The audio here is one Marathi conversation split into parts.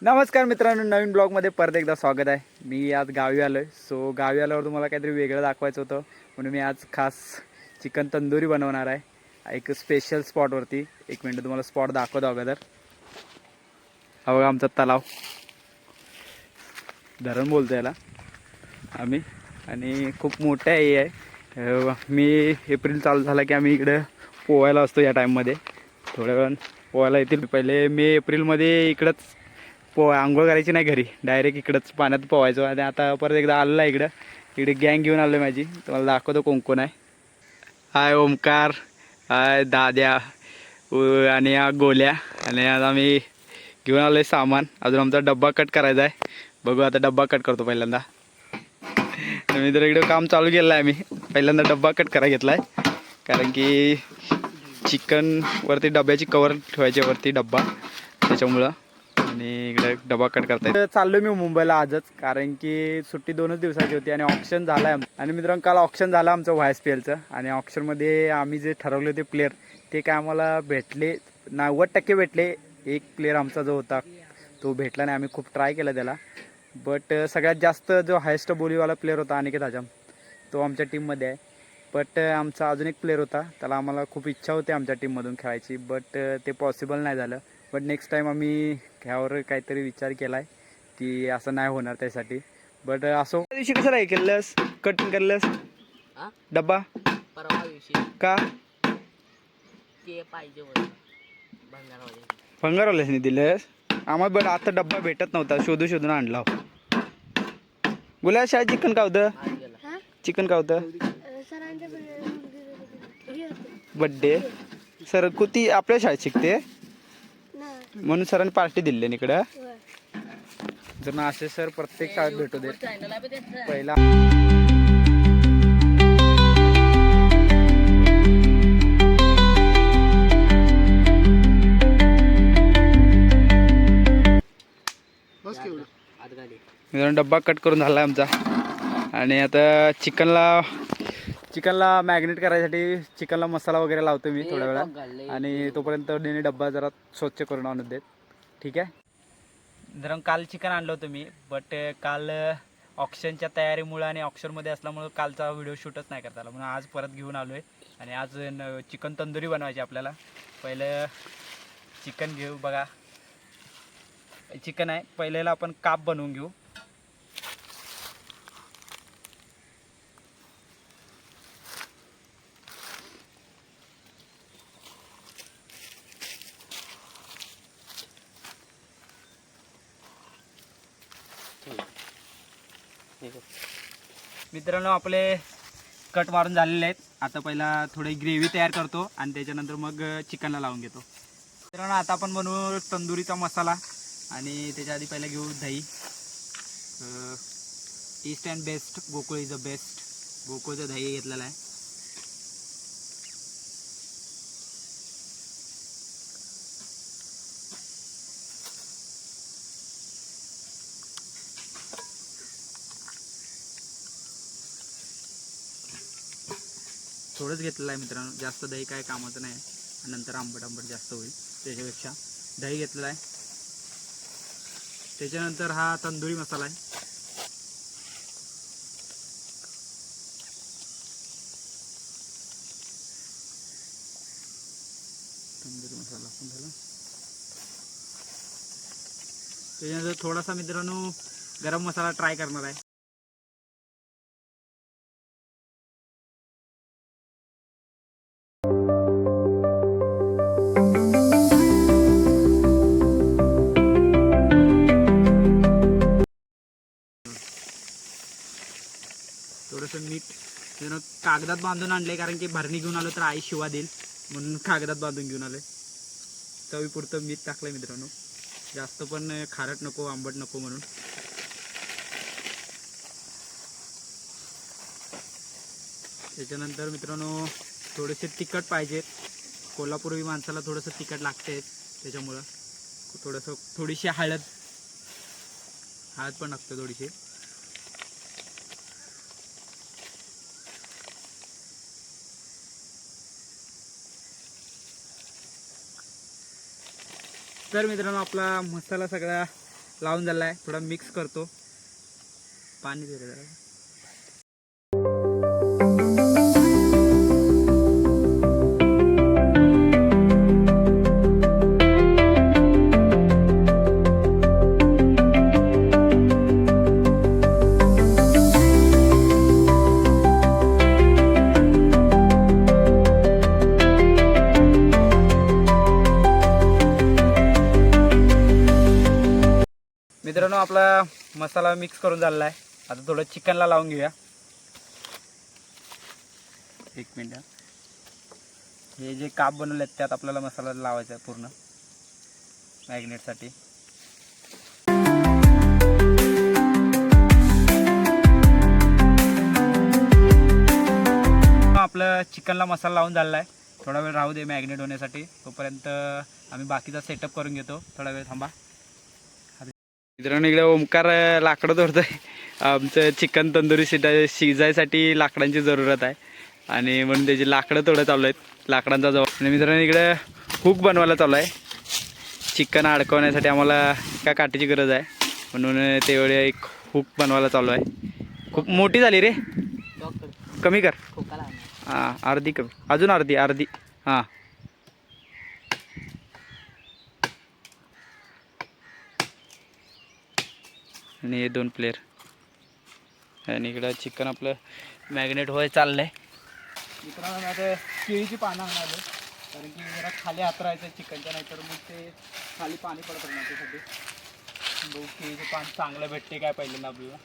नमस्कार मित्रांनो, नवीन ब्लॉगमध्ये परत एकदा स्वागत आहे. मी आज गावी आलो आहे. सो गावी आल्यावर तुम्हाला काहीतरी वेगळं दाखवायचं होतं, म्हणून मी आज खास चिकन तंदुरी बनवणार आहे एक स्पेशल स्पॉटवरती. एक मिनटं तुम्हाला स्पॉट दाखवतो अगोदर. हा बघा आमचा तलाव, धरण बोलतो याला आम्ही, आणि खूप मोठं आहे. मी एप्रिल चालू झाला की आम्ही इकडं पोहायला असतो. या टाईममध्ये थोड्या वेळानं पोहायला येतील. पहिले मे एप्रिलमध्ये इकडंच आंघोळ करायची नाही घरी, डायरेक्ट इकडंच पाण्यात पोहायचो. आणि आता परत एकदा आलेला आहे इकडे गँग घेऊन आलो माझी. तुम्हाला दाखवतो कोण कोण आहे. हाय ओमकार, हाय दाद्या आणि हा गोल्या. आणि आज आम्ही घेऊन आलो आहे सामान. अजून आमचा डब्बा कट करायचा आहे. बघू आता डब्बा कट करतो पहिल्यांदा. मी तर इकडं काम चालू केलं आहे. मी पहिल्यांदा डब्बा कट करायला घेतला आहे, कारण की चिकनवरती डब्याची कवर ठेवायची वरती डब्बा, त्याच्यामुळं. आणि इकडे डबा कट करताय. चाललो मी मुंबईला आजच, कारण की सुट्टी 2च दिवसाची होती आणि ऑप्शन झाला आहे. आणि मित्रांनो, काल ऑप्शन झालं आमचं YSPLचं. आणि ऑप्शनमध्ये आम्ही जे ठरवले होते प्लेअर, ते काय आम्हाला भेटले 90% भेटले. एक प्लेअर आमचा जो होता तो भेटला नाही. आम्ही खूप ट्राय केला त्याला, बट सगळ्यात जास्त जो हायेस्ट बोलीवाला प्लेअर होता अनिकेत हजाम, तो आमच्या टीममध्ये आहे. बट आमचा अजून एक प्लेअर होता, त्याला आम्हाला खूप इच्छा होती आमच्या टीममधून खेळायची, बट ते पॉसिबल नाही झालं. बट नेक्स्ट टाईम आम्ही ह्यावर काहीतरी विचार केला आहे की असं नाही होणार त्यासाठी. बट असो, त्या दिवशी कसं नाही केलंस, कटिंग केलंस डब्बा परवा दिवशी का ते पाहिजे होतं भंगारवाल्यासनी दिलंस आम्हाला. बट आता डब्बा भेटत नव्हता, शोधून आणला. बोला शाळेत चिकन का होतं, चिकन का होतं बड्डे. सर कुठे आपल्या शाळेत शिकते म्हणून सरांनी पार्टी दिली इकडं. जर ना असे सर प्रत्येक शाळेत भेटू देत. पहिला मित्रांनो, डब्बा कट करून झाला आहे आमचा. आणि आता चिकनला मॅग्नेट करायसाठी चिकनला मसाला वगैरे लावतो मी थोड्या वेळात. आणि तोपर्यंत डेनी डब्बा जरा स्वच्छ करून आणून देत. ठीक आहे. जरा काल चिकन आणलं होतं मी, बट काल ऑक्शनच्या तयारीमुळे आणि ऑक्शनमध्ये असल्यामुळं कालचा व्हिडिओ शूटच नाही करता आला, म्हणून आज परत घेऊन आलो आहे. आणि आज चिकन तंदुरी बनवायची आपल्याला. पहिलं चिकन घेऊ. बघा चिकन आहे, पहिल्याला आपण काप बनवून घेऊ. मित्रांनो, आपले कट मारून झालेले आहेत. आता पहिला थोडी ग्रेव्ही तयार करतो आणि त्याच्यानंतर मग चिकनला लावून घेतो. मित्रांनो, आता आपण बनवू तंदुरीचा मसाला. आणि त्याच्या आधी पहिला घेऊ दही. Taste and best, Gokul is the best. गोकुळचं दही घेतलेलं आहे. थोडंच घेतलेलं आहे मित्रांनो, जास्त दही काय कामाचं नाही. नंतर आंबट जास्त होईल, त्याच्यापेक्षा दही घेतलेलं आहे. त्याच्यानंतर हा तंदुरी मसाला आहे. तंदुरी मसाला पण झाला. त्याच्यानंतर थोडासा मित्रांनो गरम मसाला ट्राय करणार आहे. थोडंसं मीठ त्यानं कागदात बांधून आणले, कारण की भरणी घेऊन आलो तर आई शिवा देईल, म्हणून कागदात बांधून घेऊन आले. चवीपुरतं मीठ टाकलंय मित्रांनो, जास्त पण खारट नको, आंबट नको म्हणून. त्याच्यानंतर मित्रांनो थोडेसे तिखट पाहिजेत. कोल्हापुरी माणसाला थोडंसं तिखट लागते, त्याच्यामुळं थोडीशी हळद पण लागते थोडीशी. तर मित्रांनो आपला मसाला सगळा लावून झाला आहे. थोडा मिक्स करतो. पाणी दे रे जरा. मित्रांनो आपला मसाला मिक्स करून झालेला आहे. आता थोडं चिकनला लावून घेऊया. एक मिनिट. हे जे काप बनवले आहेत त्यात आपल्याला मसाला लावायचा आहे पूर्ण मॅग्नेटसाठी. आपलं चिकनला मसाला लावून झालेला आहे. थोडा वेळ राहू दे मॅग्नेट होण्यासाठी. तोपर्यंत आम्ही बाकीचा सेटअप करून घेतो. थोडा वेळ थांबा. मित्रांनो इकडे ओमकार लाकडं तोडतोय. आमचं चिकन तंदुरी शिजायसाठी लाकडांची जरूरत आहे आणि म्हणून त्याची लाकडं तोडं चालू आहेत लाकडांचा जवळ. आणि मित्रांनो इकडे हुक बनवायला चालू आहे. चिकन अडकवण्यासाठी आम्हाला एका काठीची गरज आहे म्हणून तेवढे एक हुक बनवायला चालू आहे. खूप मोठी झाली रे. कमी कर. हां अर्धी कमी. अजून अर्धी अर्धी. हां आणि हे 2 प्लेयर. आणि इकडं चिकन आपलं मॅग्नेट व्हायला चाललं आहे. मित्रांनो आता केळीची पानं आणायला कारण की जरा खाली हातरायचं चिकनच्या, नाहीतर मग ते खाली पाणी पडत नाही. त्यासाठी बघू केळीचं पान चांगलं भेटते काय पहिल्यांदा आपल्याला.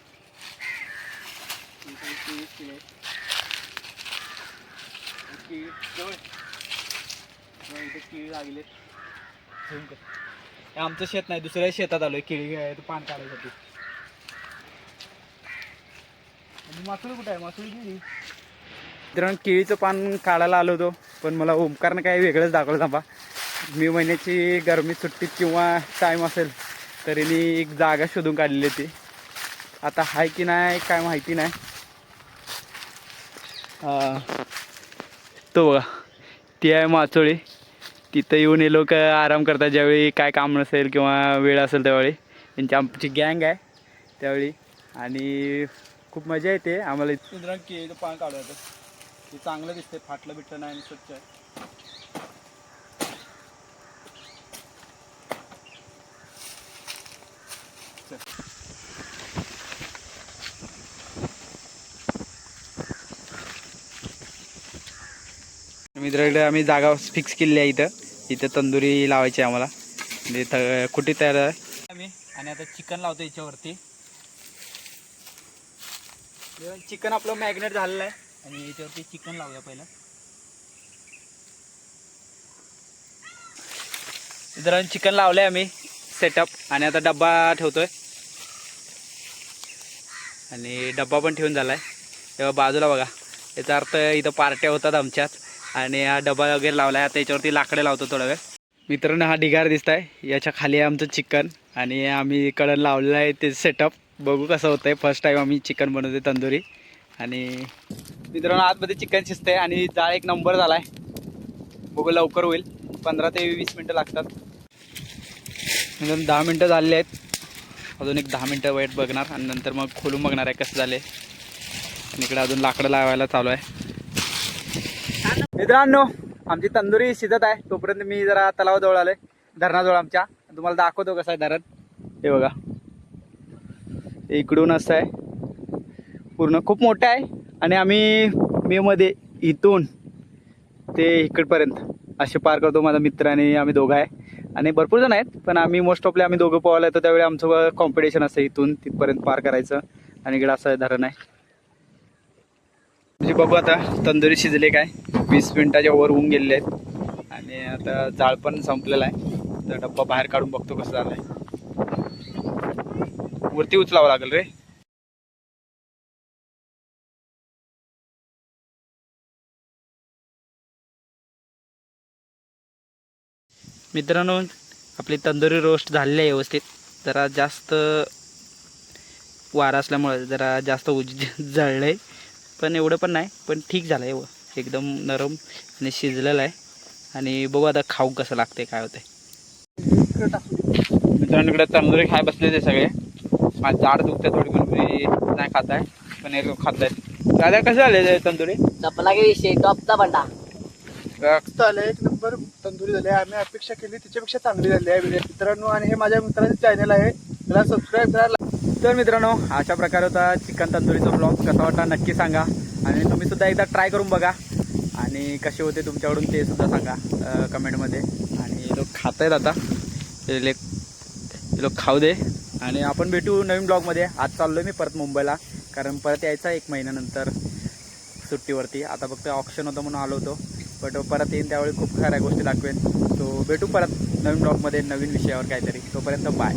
केळी लागले. आमचं शेत नाही, दुसऱ्या शेतात आलोय केळी पान काढायसाठी. मासुळी कुठे आहे? मासुळी केळी. मित्रांनो केळीचं पान काढायला आलो होतो पण मला ओमकारनं काय वेगळंच दाखवलं. थांबा. मे महिन्याची गरमी सुट्टीत किंवा टाईम असेल तरी मी एक जागा शोधून काढलेली होती. आता आहे की नाही काय माहिती नाही. तो बघा ती आहे मासुळी. तिथं येऊन हे लोक आराम करतात ज्यावेळी काय काम नसेल किंवा वेळ असेल त्यावेळी. त्यांची आमची गँग आहे त्यावेळी आणि खूप मजा येते आम्हाला. मित्रांनो केळीचं पान काढायचं ते चांगलं दिसते. फाटलं बिटलं नाही आणि स्वच्छ आहे. मित्राकडे आम्ही जागा फिक्स केलेली आहे. इथं तंदुरी लावायची आहे आम्हाला. म्हणजे कुठे तयार आहे आम्ही. आणि आता चिकन लावतो याच्यावरती. चिकन आपलं मॅग्नेट झालेलं आहे आणि याच्यावरती चिकन लावूया पहिलं. मित्रांनो चिकन लावलंय आम्ही सेटअप आणि आता डब्बा ठेवतोय आणि डब्बा पण ठेवून झालाय. तेव्हा बाजूला बघा याचा अर्थ इथं पार्ट्या होतात आमच्याच आणि हा डबा वगैरे लावला आहे. आता याच्यावरती लाकडे लावतो थोडा वेळ. मित्रांनो हा ढिगार दिसत आहे याच्या खाली आहे आमचं चिकन आणि आम्ही कडं लावलेलं आहे ते सेटअप. बघू कसं होतं आहे. फर्स्ट टाईम आम्ही चिकन बनवतो तंदुरी. आणि मित्रांनो आतमध्ये चिकन शिजतंय आणि जाळ एक नंबर झाला आहे. बघू लवकर होईल. 15 ते 20 मिनटं लागतात. मित्रांनो 10 मिनटं झालेली आहेत. अजून एक 10 मिनटं वेट बघणार आणि नंतर मग खोलून बघणार आहे कसं झाले. आणि इकडे अजून लाकडं लावायला चालू आहे. मित्रांनो आमची तंदुरी शिजत आहे तोपर्यंत मी जरा तलावाजवळ आलोय. धरणाजवळ आमच्या. तुम्हाला दाखवतो कसं आहे धरण. हे बघा इकडून असं आहे पूर्ण खूप मोठं आहे. आणि आम्ही मेमध्ये इथून ते इकडपर्यंत असे पार करतो. माझा मित्र आणि आम्ही दोघं आहे आणि भरपूर जण आहेत पण आम्ही मोस्ट ऑफली आम्ही दोघं पोहायला येतो त्यावेळी आमचं कॉम्पिटिशन असतं इथून तिथपर्यंत पार करायचं. आणि इकडं असं धरण आहे. म्हणजे बघू आता तंदुरी शिजले काय. 20 मिनटाच्या वर होऊन गेलेले आहेत आणि आता जाळ पण संपलेला आहे. तर डब्बा बाहेर काढून बघतो कसं झालं आहे. वरती उचलावं लागेल रे. मित्रांनो आपली तंदुरी रोस्ट झालेली आहे व्यवस्थित. जरा जास्त वारा असल्यामुळे जरा जास्त जळलं आहे पण एवढं पण नाही. पण ठीक झालं आहे. एकदम नरम आणि शिजलेलं आहे. आणि बघू आता खाऊ कसं लागते काय होतं. मित्रांनो इकडे तंदुरी खाय बसले ते सगळे. माझी जाड दुखते थोडी पण मी नाही खात आहे, पण हे लोक खात आहेत. दादा कसं झाले ते तंदुरी? चपला के विषय टॉपचा बंडा. झालं एक नंबर तंदुरी झाली. आम्ही अपेक्षा केली त्याच्यापेक्षा चांगली झाली आहे मित्रांनो. आणि हे माझ्या मित्राचे चॅनल आहे, त्याला सबस्क्राईब करा. तर मित्रांनो अशा प्रकारे होता चिकन तंदुरीचा ब्लॉग. कसा वाटला नक्की सांगा आणि तुम्ही सुद्धा एकदा ट्राय करून बघा आणि कसे होते तुमच्याकडून ते सुद्धा सांगा कमेंटमध्ये. आणि हे लोक खात आहेत आता, हे लोक खाऊ दे आणि आपण भेटू नवीन ब्लॉगमध्ये. आज चाललो मी परत मुंबईला, कारण परत यायचा 1 महिन्यानंतर सुट्टीवरती. आता फक्त ऑप्शन होतं म्हणून आलो होतो, बट परत येईन त्यावेळी खूप साऱ्या गोष्टी दाखवेन. सो भेटू परत नवीन ब्लॉगमध्ये नवीन विषयावर काहीतरी. तोपर्यंत बाय.